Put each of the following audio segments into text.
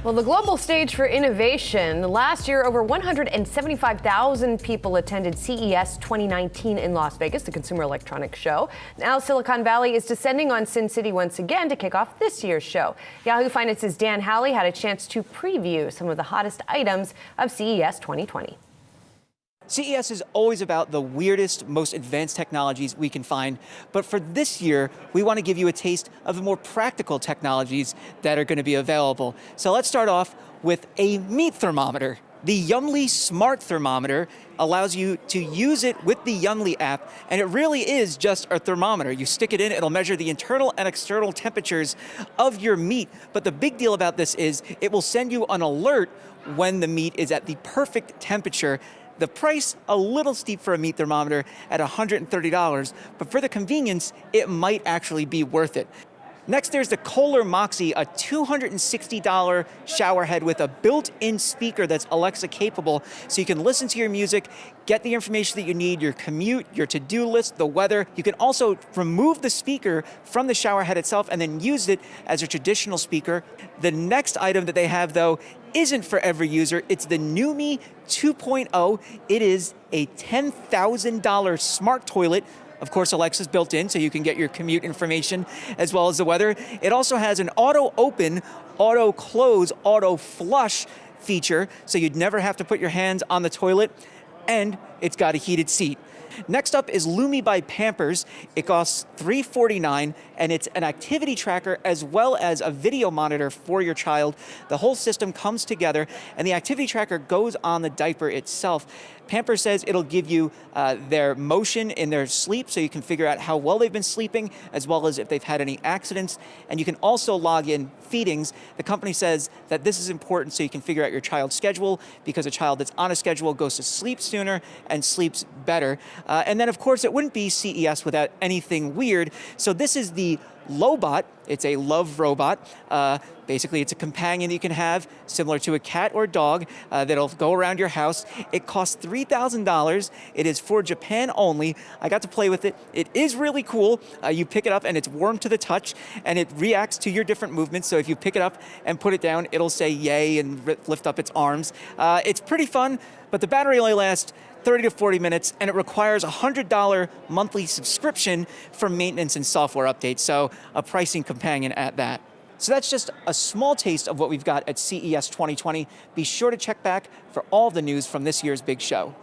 Well, the global stage for innovation. Last year, over 175,000 people attended CES 2019 in Las Vegas, the Consumer Electronics Show. Now, Silicon Valley is descending on Sin City once again to kick off this year's show. Yahoo Finance's Dan Howley had a chance to preview some of the hottest items of CES 2020. CES is always about the weirdest, most advanced technologies we can find, but for this year, we want to give you a taste of the more practical technologies that are going to be available. So let's start off with a meat thermometer. The Yumly Smart Thermometer allows you to use it with the Yumly app, and it really is just a thermometer. You stick it in, it'll measure the internal and external temperatures of your meat, but the big deal about this is it will send you an alert when the meat is at the perfect temperature. The price, a little steep for a meat thermometer at $130, but for the convenience, it might actually be worth it. Next, there's the Kohler Moxie, a $260 shower head with a built-in speaker that's Alexa capable, so you can listen to your music, get the information that you need, your commute, your to-do list, the weather. You can also remove the speaker from the shower head itself and then use it as a traditional speaker. The next item that they have, though, isn't for every user. It's the Lumi 2.0. It is a $10,000 smart toilet. Of course, Alexa's built in, so you can get your commute information as well as the weather. It also has an auto open, auto close, auto flush feature, so you'd never have to put your hands on the toilet, and it's got a heated seat. Next up is Lumi by Pampers. It costs $349, and it's an activity tracker as well as a video monitor for your child. The whole system comes together, and the activity tracker goes on the diaper itself. Pampers says it'll give you their motion in their sleep, so you can figure out how well they've been sleeping, as well as if they've had any accidents. And you can also log in feedings. The company says that this is important so you can figure out your child's schedule, because a child that's on a schedule goes to sleep sooner and sleeps better. And then, of course, it wouldn't be CES without anything weird. So this is the Lobot. It's a love robot. Basically, it's a companion that you can have, similar to a cat or dog, that'll go around your house. It costs $3,000. It is for Japan only. I got to play with it. It is really cool. You pick it up, and it's warm to the touch, and it reacts to your different movements. So if you pick it up and put it down, it'll say yay and lift up its arms. It's pretty fun, but the battery only lasts 30 to 40 minutes, and it requires a $100 monthly subscription for maintenance and software updates, so a pricing companion at that. So that's just a small taste of what we've got at CES 2020. Be sure to check back for all the news from this year's big show.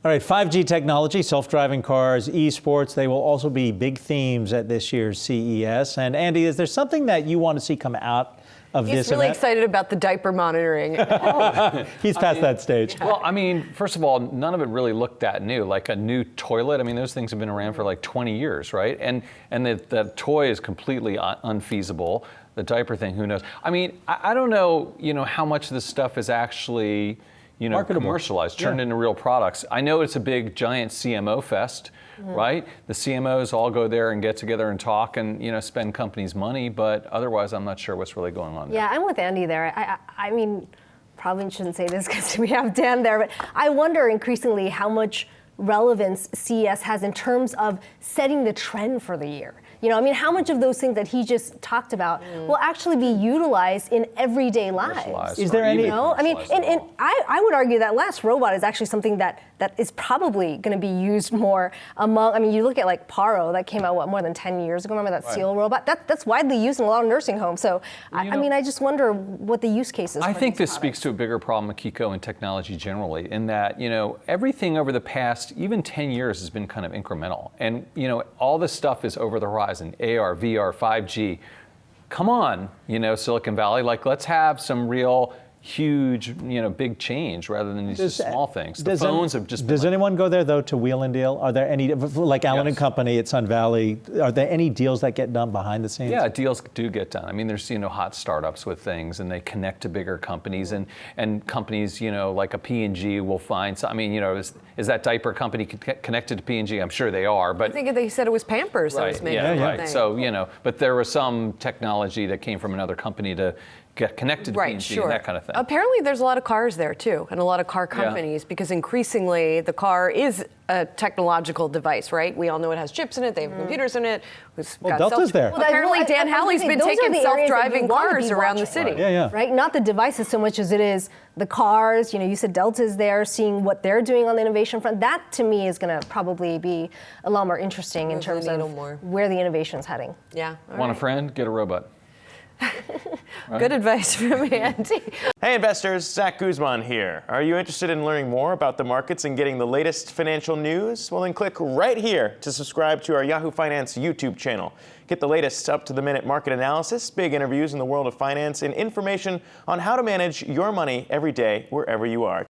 All right, 5G technology, self-driving cars, esports, they will also be big themes at this year's CES. And Andy, is there something that you want to see come out of this event? He's really excited about the diaper monitoring. He's past that stage. Yeah. Well, I mean, first of all, none of it really looked that new. Like a new toilet, I mean, those things have been around for like 20 years, right? And the toy is completely unfeasible. The diaper thing, who knows? I mean, I don't know, how much of this stuff is actually, commercialized, turned into real products. I know it's a big, giant CMO fest, right? The CMOs all go there and get together and talk and, spend companies' money, but otherwise I'm not sure what's really going on there. Yeah, I'm with Andy there. I mean, probably shouldn't say this because we have Dan there, but I wonder increasingly how much relevance CES has in terms of setting the trend for the year. How much of those things that he just talked about will actually be utilized in everyday lives? Is there any? I would argue that last robot is actually something that is probably going to be used more among. You look at like Paro that came out more than 10 years ago. Remember that seal robot? That's widely used in a lot of nursing homes. So I just wonder what the use cases. I think this speaks to a bigger problem, Akiko, in technology generally, in that everything over the past even 10 years has been kind of incremental, and all this stuff is over the horizon. AR, VR, 5G. Come on, Silicon Valley, let's have some real huge, big change rather than these small things. The phones have just been Does anyone go there, though, to wheel and deal? Are there any, like Allen and Company at Sun Valley, are there any deals that get done behind the scenes? Yeah, deals do get done. I mean, there's, hot startups with things, and they connect to bigger companies, and companies, like a P&G will find, is that diaper company connected to P&G? I'm sure they are, but. I think they said it was Pampers that was making right. Thing. So, but there was some technology that came from another company to get connected to Right, P&G sure. and that kind of thing. Apparently, there's a lot of cars there too, and a lot of car companies, because increasingly the car is a technological device, right? We all know it has chips in it, they have computers in it. Well, Delta's there. Well, Apparently, Dan Howley's been taking self-driving cars around the watching. city. Yeah. Right? Not the devices so much as it is the cars. You said Delta's there, seeing what they're doing on the innovation front. That, to me, is going to probably be a lot more interesting in Move the terms needle of more. where the innovation's heading. Yeah. all Want a right. friend? Get a robot. Good advice from Andy. Hey investors, Zach Guzman here. Are you interested in learning more about the markets and getting the latest financial news? Well, then click right here to subscribe to our Yahoo Finance YouTube channel. Get the latest up-to-the-minute market analysis, big interviews in the world of finance, and information on how to manage your money every day wherever you are.